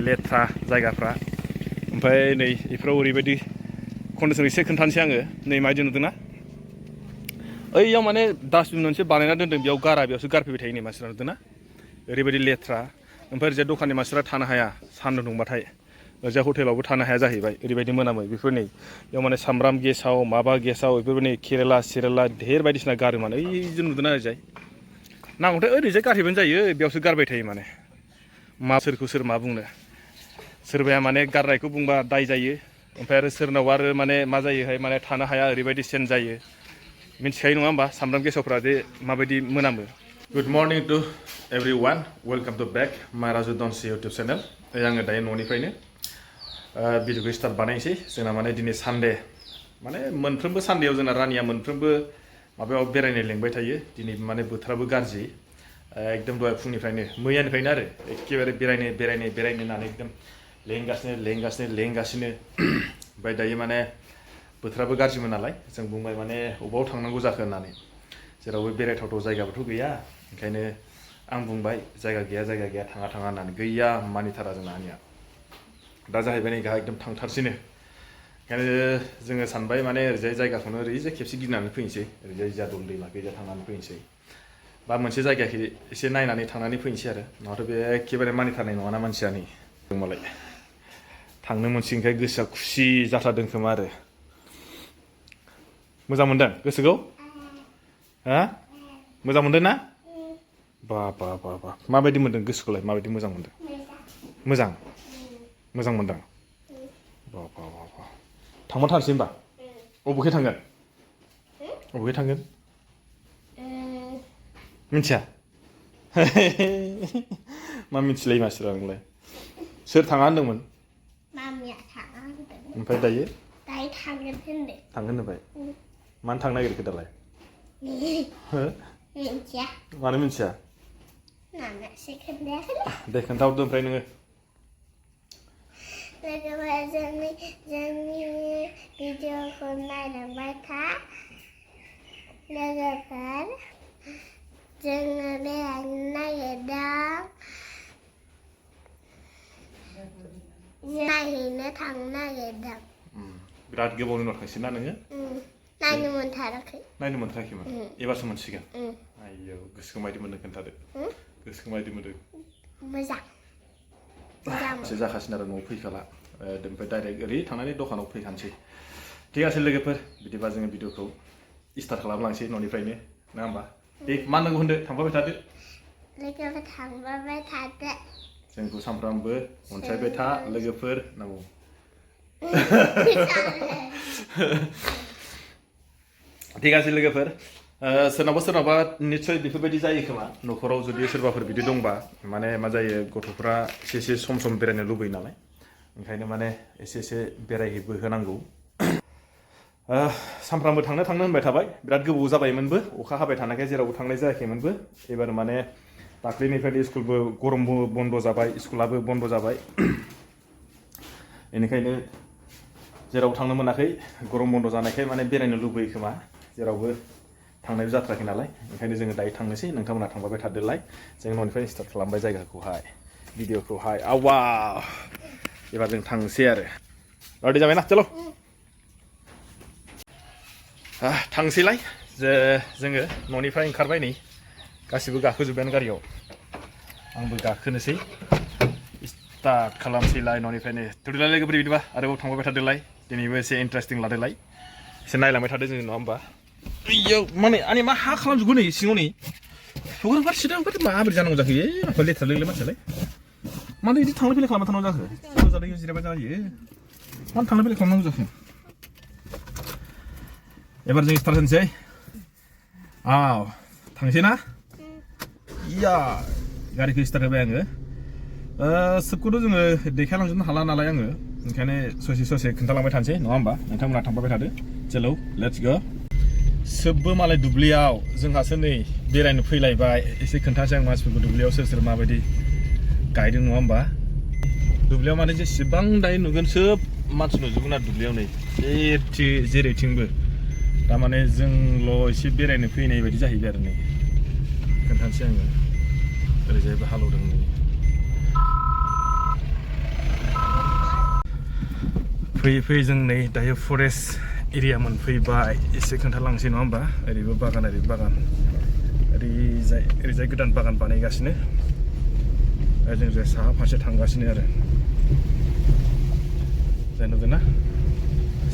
लेथ्रा जायगाफ्रा ओमफ्राय नै इफोराव ओरैबायदि कन्डिसन एसे खोन्थानोसै आङो नै माबायदि नुदोंना ओइयाव माने डास्टबिन मोनसे बानायना दोन्दों बेयाव गारा बेयावसो गारफैबाय थायो नै मानसिफ्रा नुदोंना ओरैबायदि लेथ्रा ओमफ्राय ओरैजाय दखाननि मानसिफ्रा थानो हाया सान्दुं दुंबाथाय ओरैजाय हटेलावबो थानो हाया जाहैबाय ओरैबायदि मोनामो बेफोर नै बेयाव माने सामब्राम गेसाव माबा गेसाव बेफोरबो नै केरेला सेरेला ढेर बायदिसिना गारो माने ओइजों नुदोंना ओरैजाय नांगौथाय ओरैजाय गारहैबानो जायो बेयावसो गारबाय थायो माने मा सोरखौ सोर मा बुंनो सोरबाया माने गारनायखौ बुंबा दाय जायो ओमफ्राय आरो सोरनाव आरो माने मा जायोहाय माने थानो हाया ओरैबायदि सेन जायो मिथिखायो नङा होमबा सामब्राम गेसावफ्रा जे माबायदि मोनामो good morning to everyone welcome to back my Raju दनसि YouTube channel आङो दायो न'निफ्रायनो भिडिअखौ स्टार्ट बानायनोसै जोंना माने दिनै सानडे माने मोनफ्रोमबो सानडेयाव जोंना रानिया मोनफ्रोमबो माबायाव बेरायनो लेंबाय थायो दिनै माने बोथोराबो गाज्रि एकदम दहाय फुंनिफ्रायनो मैयानिफ्रायनो आरो एखेबारे बेरायनो होननानै एकदम लेंगासिनो ओमफ्राय दायो माने बोथोराबो गाज्रिमोन नालाय जों बुंबाय माने अबाव थांनांगौ जाखो होननानै जेरावबो बेरायथावथाव जायगाबोथ' गैया ओंखायनो आं बुंबाय जायगा गैया थाङा होननानै गैया मानिथारा जोंना आंनिया दा जाहैबाय नै गाहा एकदम थांथारसैनो ओंखायनो जोङो सानबाय माने ओरैजाय जायगाखौनो ओरैजाय खेबसे गिदिंनानै फैनोसै ओरैजाय जादल दैमा गैजा थांनानै फैनोसै बा मोनसे जायगाखौ एसे नायनानै थांनानै फैनोसै आरो नङाथ' बे एखेबारे मानिथारनाय नङाना मानसिया नै दंबालाय थांनो मोनसिगोनखाय गोसोआ खुसि जाथारदों खोमा आरो मोजां मोनदों गोसोखौ हा मोजां मोनदों ना बा माबायदि मोनदों गोसोखौलाय माबायदि मोजां मोनदों मोजां मोनदों बा थांबा थांसै होमबा अबेखै थांगोन मिथिया मा मिथिलाय मानसिफ्रा नोंलाय सोर थाङा होनदोंमोन मामिया थाङा होनदों ओमफ्राय दायो थांगोन होनबाय मानो थांनो नागिरखो दालाय मिथिया मानो मिथिया मामियासो खोन्थायाखै दे खोन्थाहरदो ओमफ्राय नोङो लोगोफोर जोंनि भिडिअखौ नायलांबाय था लोगोफोर जोङो बेरायनो नागिरदों नायहैनो थांनो नागिरदों बिराद गोबावनि उनाव थांसै ना नोङो नायनो मोनथाराखैमोन एबारसो मोनसिगोन आयौ गोसोखौ मायदि मोनदों खोन्थादो गोसोखौ मायदि मोनदों मोजां एसे जाखासिन आरो न'आव फैखाला ओमफ्राय डाइरेक्ट ओरै थांनानै दखानाव फैखानोसै ठीक आसे लोगोफोर बिदिबा जोङो भिडिअखौ स्टार्ट खालामलांसै न'निफ्रायनो नङा होमबा दे मा नांगौ होनदो थांफाबाय थादो लोगोफोर थांफाबाय थादो जोंखौ सानफ्रामबो अनसायबाय था लोगोफोर नांगौ ठीक आसे लोगोफोर सोरनावबा निस्सय बेफोरबायदि जायो खोमा न'खराव जुदि सोरबाफोर बिदि दंबा माने मा जायो गथ'फ्रा एसे सम बेरायनो लुबैयो नालाय ओंखायनो माने एसे बेरायहैबो होनांगौ सानफ्रामबो थांनो होनबाय थाबाय बिराद गोबाव जाबायमोनबो अखा हाबाय थानायखाय जेरावबो थांनाय जायाखैमोनबो एबार माने दाख्लैनिफ्राय स्कुलबो गरमबो बन्द जाबाय स्कुलाबो बन्द जाबाय बेनिखायनो जेरावबो थांनो मोनाखै गरम बन्द जानायखाय माने बेरायनो लुबैयो खोमा जेरावबो थांनाय जाथाराखै नालाय ओंखायनो जोङो दायो थांनोसै नोंथांमोना थांबाय थादोलाय जों न'निफ्राय स्टार्ट खालामबाय जायगाखौहाय भिडिअखौहाय आवा एबार जों थांसै आरो रेडि जाबायना चलो थांसैलाय जोङो न'निफ्राय ओंखारबाय नै गासिबो गाखोजोब्बायानो गारियाव आंबो गाखोनोसै स्टार्ट खालामसैलाय न'निफ्रायनो थुदोलाय लोगोफोर बिदिबा आरोबाव थांबाय थादोलाय दिनैबो एसे इन्टारेस्टिं लादोलाय एसे नायलांबाय थादो जों नङा होमबा इयाव माने आंनि मा हा खालामजोबगौ नै सिङाव नै हगार सिदा ओंखार माबोरै जानांगौ जाखो माखौ लेथ्रा लोगो मानसियालाय मानो बिदि थांलाय फैलाय खालामबाय थानांगौ जाखो जादों जिरायबाय जायो मानो थांलाय फैलाय खालामनांगौ जाखो एबार जों स्टार्ट होनोसै थांसै ना इया गारिखौ स्टार्ट होबाय आङो सोबखौथ' जोङो देखायलांजोबनो हाला नालाय आङो ओंखायनो ससे खोन्थालांबाय थानोसै नङा होमबा नोंथांमोना थांबाय थादो चलो लेट्स गो सोबबो मालाय दुब्लियाव जोंहासो नै बेरायनो फैलायबाय एसे खोन्थासै आं मानसिफोरखौ दुब्लियाव सोर माबायदि गायदों नङा होमबा दुब्लियाव माने जेसेबां दायो नुगोन सोब मानसि नुजोबगोन आरो दुब्लियाव नै जेरैथिंबो तारमाने जोंल' एसे बेरायनो फैनाय बायदि जाहैबाय आरो नै खोन्थानोसै आङो ओरैजायबो हालेवदों नै फैयै फैयै जों नै दायो फरेस्ट एरिया मोनफैबाय एसे खोन्थालांसै नङा होमबा ओरैबो बागान ओरैबो बागान ओरैजाय गोदान बागान बानायगासिनो जों जे साहा फारसे थांगासिनो आरो जाय नुदोंना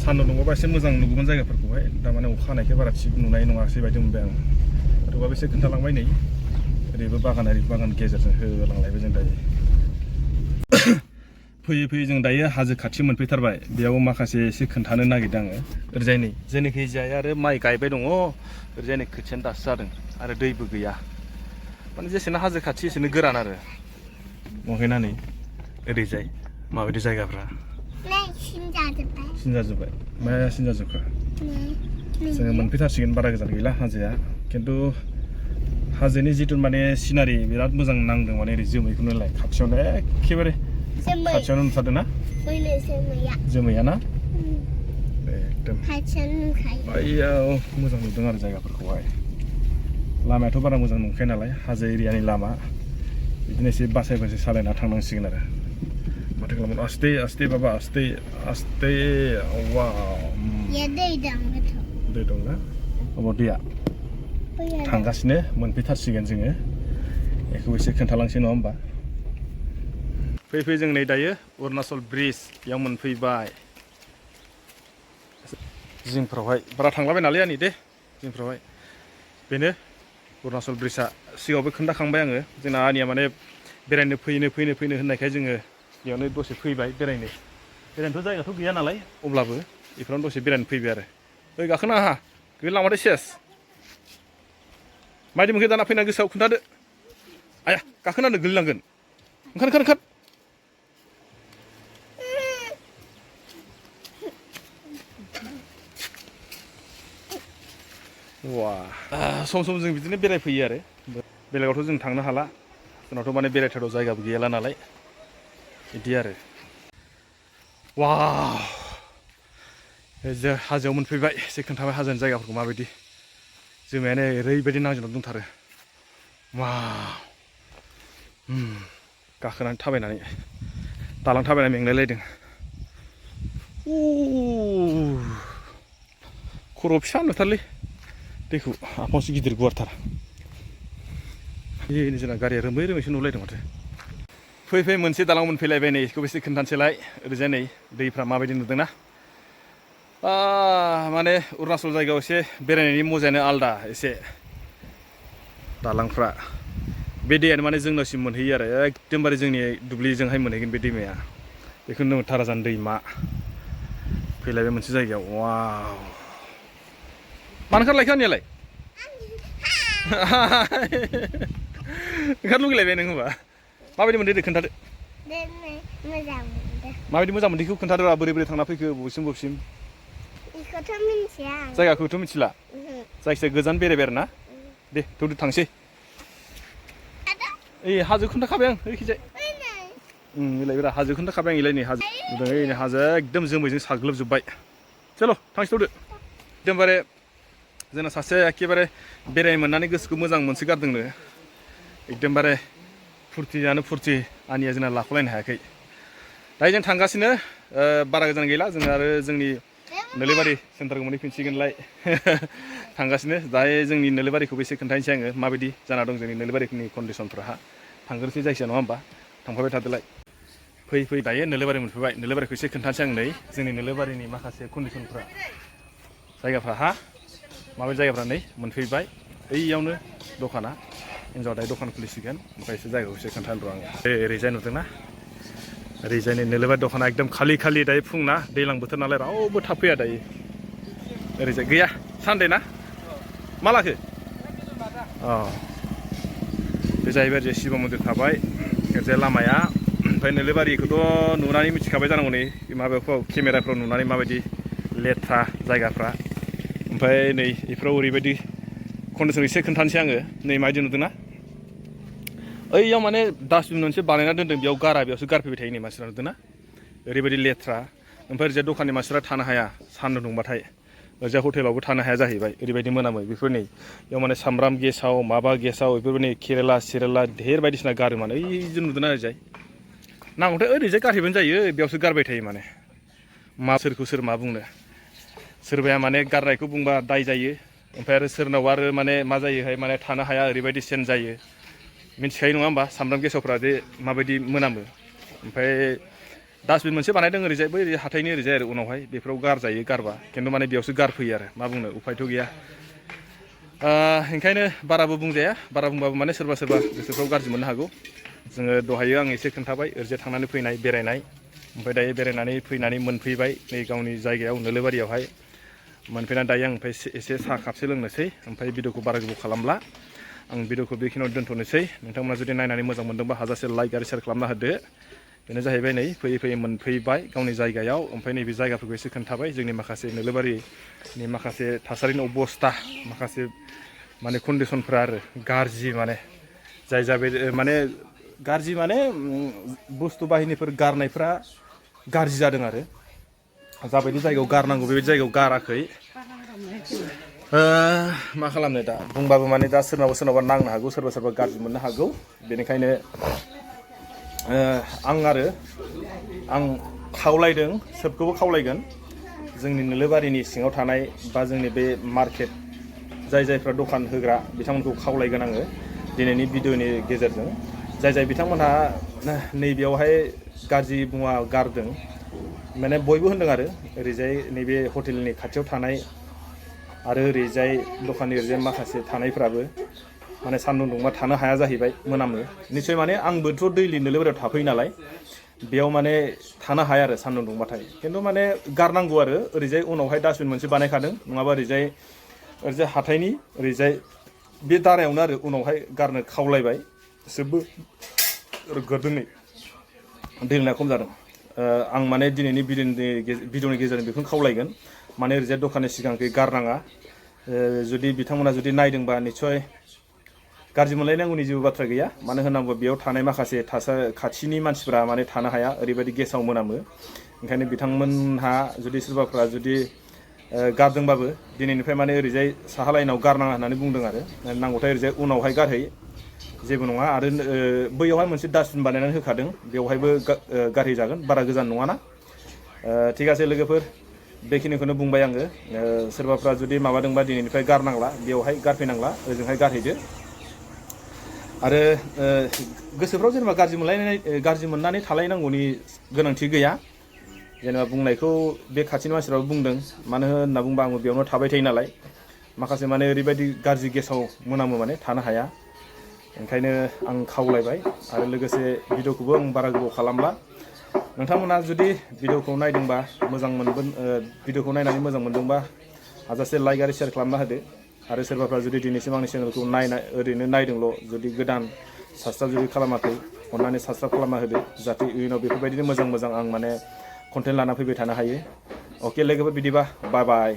सान्दुं दुंबा एसे मोजां नुगौमोन जायगाफोरखौहाय दामाने अखा हानायखाय बारा थिग नुनाय नङासै बायदि मोनबाय आं थेवबाबो एसे खोन्थालांबाय नै ओरैबो बागान गेजेरजों होलांलायबाय जों दायो फैयै फैयै जों दायो हाजो खाथि मोनफैथारबाय बेयाव माखासे एसे खोन्थानो नागिरदों आङो ओरैजाय नै जोंनिखैजाय आरो माइ गायबाय दङ ओरैजाय नै खोथियानो दासो जादों आरो दैबो गैया माने जेसेनो हाजो खाथि एसेनो गोरान आरो महैनानै ओरैजाय माबायदि जायगाफ्रा सिन जाजोब्बाय माया सिन जाजोबखो जोङो मोनफैथारसिगोन बारा गोजान गैला हाजोआ खिन्थु हाजोनि जिथु माने सिनारि बिराद मोजां नांदों माने ओरै जोमैखौनोलाय खाथियावनो एखेबारे खाथियावनो नुथारदों ना जोमैया ना एकदम आइयाव मोजां नुदों आरो जायगाफोरखौहाय लामायाथ' बारा मोजां नंखाया नालाय हाजो एरियानि लामा बिदिनो एसे बासाय सालायना थांनांसिगोन आरो माथो खालामनो आस्ते आस्ते बाबा आस्ते आस्ते दै दं ना अबाव दैया थांगासिनो मोनफैथारसिगोन जोङो बेखौ एसे खोन्थालांसै नङा होमबा फैयै जों नै दायो अरुणाचल ब्रिज बेयाव मोनफैबाय जिंफ्रावहाय बारा थांलाबाय नालाय आंनि दे जिंफ्रावहाय बेनो अरुणाचल ब्रिजआ सिगाङावबो खोन्थाखांबाय आङो जोंना आनिया माने बेरायनो फैनो होननायखाय जोङो बेयावनो दसे फैबाय बेरायनोथ' जायगाथ' गैया नालाय अब्लाबो बेफोरावनो दसे बेरायनो फैबाय आरो ओइ गाखोनो आहा गैलामाथाय सेस मायदि मोनखो दाना फैना गोसोआव खोन्थादो आया गाखोनानै गोलैलांगोन ओंखार वा सम जों बिदिनो बेरायफैयो आरो बेलेगावथ' जों थांनो हाला जोंनावथ' माने बेरायथाव जायगाबो गैयाला नालाय बिदि आरो वा जे हाजोआव मोनफैबाय एसे खोन्थाबाय हाजोनि जायगाफोरखौ माबायदि जोमायानो ओरैबायदि नांजोबना दंथारो वा गाखोनानै थाबायनानै दालां थाबायनानै मेंलायलायदों खर' फिसा नुथारलै दैखौ आफावसो गिदिर गुवारथार बेनो जोंना गारिया रोमै-रोमैसो नुलायदों माथो फै मोनसे दालां मोनफैलायबाय नै बेखौबो एसे खोन्थानोसैलाय ओरैजाय नै दैफ्रा माबायदि नुदोंना माने अरुणाचल जायगायाव एसे बेरायनायनि मजायानो आलदा एसे दालांफ्रा बे दैयानो माने जोंनावसिम मोनहैयो आरो एकदमबारे जोंनि दुब्लिजोंहाय मोनहैगोन बे दैमाया बेखौनो थाराजान दैमा फैलायबाय मोनसे जायगायाव वाव मानो ओंखारलायखो आंनियालाय ओंखारनो लुगैलायबाय नों होनबा माबायदि मोनदों खोन्थादो माबायदि मोजां मोनदों बेखौ खोन्थादो बोरै थांना फैखो बबेसिम जायगाखौथ' मिथिला जायखिजाया गोजान बेरायबाय आरो ना दे थौदो थांसै ओइ हाजो खोन्थाखाबाय आं ओइखिजाय मिलायबाय हाजो खोन्थाखाबाय आं इलाय नै हाजो नुदों ओइ हाजो एकदम जोमैजों साग्लोबजोब्बाय चल' थांसै थौदो एकदमबारे जोंना सासे एखेबारे बेरायनो मोननानै गोसोखौ मोजां मोनसोगारदोंनो एकदमबारे फुरथियानो फुरथि आनिया जोंना लाख'लायनो हायाखै दायो जों थांगासिनो बारा गोजान गैला जों आरो जोंनि नोलोबारि सेन्टारखौ मोनहैफिनसिगोनलाय थांगासिनो दायो जोंनि नोलोबारिखौबो एसे खोन्थानोसै आङो माबायदि जाना दं जोंनि नोलोबारिनि कन्डिसनफ्रा थांग्रोसै जायखिया नङा होमबा थांफाबाय थादोलाय फै दायो नोलोबारि मोनफैबाय नोलोबारिखौ एसे खोन्थानोसै आं नै जोंनि नोलोबारिनि माखासे कन्डिसनफ्रा जायगाफ्रा माबायदि जायगाफ्रा नै मोनफैबाय ओइयावनो दखाना हिन्जावा दायो दखान खुलिसिगोन ओमफ्राय एसे जायगाखौ एसे खोन्थानो र' आङो ओरैजाय नुदोंना ओरैजाय नै नोलोबारि दखाना एकदम खालि दायो फुंना दैज्लां बोथोर नालाय रावबो थाब फैया दायो ओरैजाय गैया सानदे ना मा लाखो बे जाहैबाय ओरैजाय शिब मन्दिर थाबाय ओरैजाय लामाया ओमफ्राय नोलोबारिखौथ' नुनानै मिथिखाबाय जानांगौ नै माबाफ्राव केमेराफ्राव नुनानै माबायदि लेथ्रा जायगाफ्रा ओमफ्राय नै बेफोराव ओरैबायदि कन्डिसन एसे खोन्थानोसै आङो नै माबायदि नुदोंना ओइयाव माने डास्टबिन मोनसे बानायना दोन्दों बेयाव बेयावसो गारफैबाय थायो नै मानसिफ्रा नुदोंना ओरैबायदि लेथ्रा ओमफ्राय ओरैजाय दखाननि मानसिफ्रा थानो हाया सान्दुं दुंबाथाय ओरैजाय हटेलावबो थानो हाया जाहैबाय ओरैबायदि मोनामो बेफोर नै बेयाव माने सामब्राम गेसाव माबा गेसाव बेफोरबो नै केरेला धेर बायदिसिना गारो माने ओइजों नुदोंना ओरैजाय नांगौथाय ओरैजाय गारहैबानो जायो बेयावसो गारबाय थायो माने मा सोरखौ सोर मा बुंनो सोरबाया माने गारनायखौ बुंबा दाय जायो ओमफ्राय आरो सोरनाव आरो माने मा जायोहाय माने थानो हाया ओरैबायदि सेन जायो मिन्थिखायो नङा होमबा सामब्राम गेसावफ्रा जे माबायदि मोनामो ओमफ्राय डास्टबिन मोनसे बानायदों ओरैजाय बै हाथाइनि ओरैजाय आरो उनावहाय बेफोराव गारजायो गारबा खिन्थु माने बेयावसो गारफैयो आरो मा बुंनो उफायथ' गैया ओंखायनो बाराबो बुंजाया बारा बुंबाबो माने सोरबा सोरबा गोसोफ्राव गाज्रि मोननो हागौ जोङो दहायो आं एसे खोन्थाबाय ओरैजाय थांनानै फैनाय बेरायनाय ओमफ्राय दायो बेरायनानै फैनानै मोनफैबाय नै गावनि जायगायाव नोलोबारियावहाय मोनफैनानै दायो आं ओमफ्राय एसे साहा कापसे लोंनोसै ओमफ्राय भिडिअखौ बारा गोबाव खालामला आं भिडिअखौ बेखिनियाव दोनथ'नोसै नोंथांमोना जुदि नायनानै मोजां मोनदोंबा हाजासे लाइक आरो शेयार खालामना होदो बेनो जाहैबाय नै फैयै फैयै मोनफैबाय गावनि जायगायाव ओमफ्राय नैबे जायगाफोरखौ एसे खोन्थाबाय जोंनि माखासे नोलोबारिनि माखासे थासारिनि अबस्था माखासे माने कन्डिसनफ्रा आरो गाज्रि माने जाय जाबाय माने गाज्रि माने बुस्थु बाहिनीफोर गारनायफ्रा गाज्रि जादों आरो जाबायदि जायगायाव गारनांगौ बेबायदि जायगायाव गाराखै मा खालामनो दा बुंबाबो माने दा सोरनावबा नांनो हागौ सोरबा गाज्रि मोननो हागौ बेनिखायनो आं खावलायदों सोबखौबो खावलायगोन जोंनि नोलोबारिनि सिङाव थानाय बा जोंनि बे मार्केट जायफ्रा दखान होग्रा बिथांमोनखौ खावलायगोन आङो दिनैनि भिडिअनि गेजेरजों जाय बिथांमोनहा नैबेयावहाय गाज्रि मुवा गारदों माने बयबो होनदों आरो ओरैजाय नैबे हटेलनि खाथियाव थानाय आरो ओरैजाय दखाननि ओरैजाय माखासे थानायफ्राबो माने सान्दुं दुंबा थानो हाया जाहैबाय मोनामो निसय माने आंबोथ' दैलि नोलोबारियाव थाफैयो नालाय बेयाव माने थानो हाया आरो सान्दुं दुंबाथाय खिन्थु माने गारनांगौ आरो ओरैजाय उनावहाय डास्टबिन मोनसे बानायखादों नङाबा ओरैजाय हाथाइनि ओरैजाय बे दारायावनो आरो उनावहाय गारनो खावलायबाय जोबो गोरदों नै दै लोंनाया खम जादों आं माने दिनैनि भिडिअनि गेजेरजों बेखौनो खावलायगोन माने ओरैजाय दखाननि सिगांखै गारनाङा जुदि बिथांमोना जुदि नायदोंबा निस्सय गाज्रि मोनलायनांगौनि जेबो बाथ्रा गैया मानो होननांगौ बेयाव थानाय माखासे खाथिनि मानसिफ्रा माने थानो हाया ओरैबायदि गेसाव मोनामो ओंखायनो बिथांमोनहा जुदि सोरबाफ्रा जुदि गारदोंबाबो दिनैनिफ्राय माने ओरैजाय साहा लाइनाव गारनाङा होननानै बुंदों आरो नांगौथाय ओरैजाय उनावहाय गारहै जेबो नङा आरो बैयावहाय मोनसे डास्टबिन बानायनानै होखादों बेवहायबो गारहैजागोन बारा गोजान नङाना थिग আছে लोगोफोर बेखिनिखौनो बुंबाय आङो सोरबाफ्रा जुदि माबादोंबा दिनैनिफ्राय गारनांला बेवहाय गारफैनांला ओजोंहाय गारहैदो आरो गोसोफ्राव जेनेबा गाज्रि मोननानै थालायनांगौनि गोनांथि गैया जेनेबा बुंनायखौ बे खाथिनि मानसिफ्राबो बुंदों मानो होनना बुंबा आंबो बेयावनो थाबाय थायो नालाय माखासे माने ओरैबायदि गाज्रि गेसाव मोनामो माने थानो हाया ओंखायनो आं खावलायबाय आरो लोगोसे भिडिअखौबो आं बारा गोबाव खालामला नोंथांमोना जुदि भिडिअखौ नायदोंबा मोजां मोनगोन भिडिअखौ नायनानै मोजां मोनदोंबा हाजासे लाइक आरो शेयार खालामना होदो आरो सोरबाफ्रा जुदि दिनैसिम आंनि चेनेलखौ ओरैनो नायदोंल' जुदि गोदान साबसक्राइब जुदि खालामाखै अन्नानै साबसक्राइब खालामना होदो जाहाथे इयुनाव बेफोरबायदिनो मोजां आं माने कन्टेन्ट लाना फैबाय थानो हायो अके लोगोफोर बिदिबा बाय बाय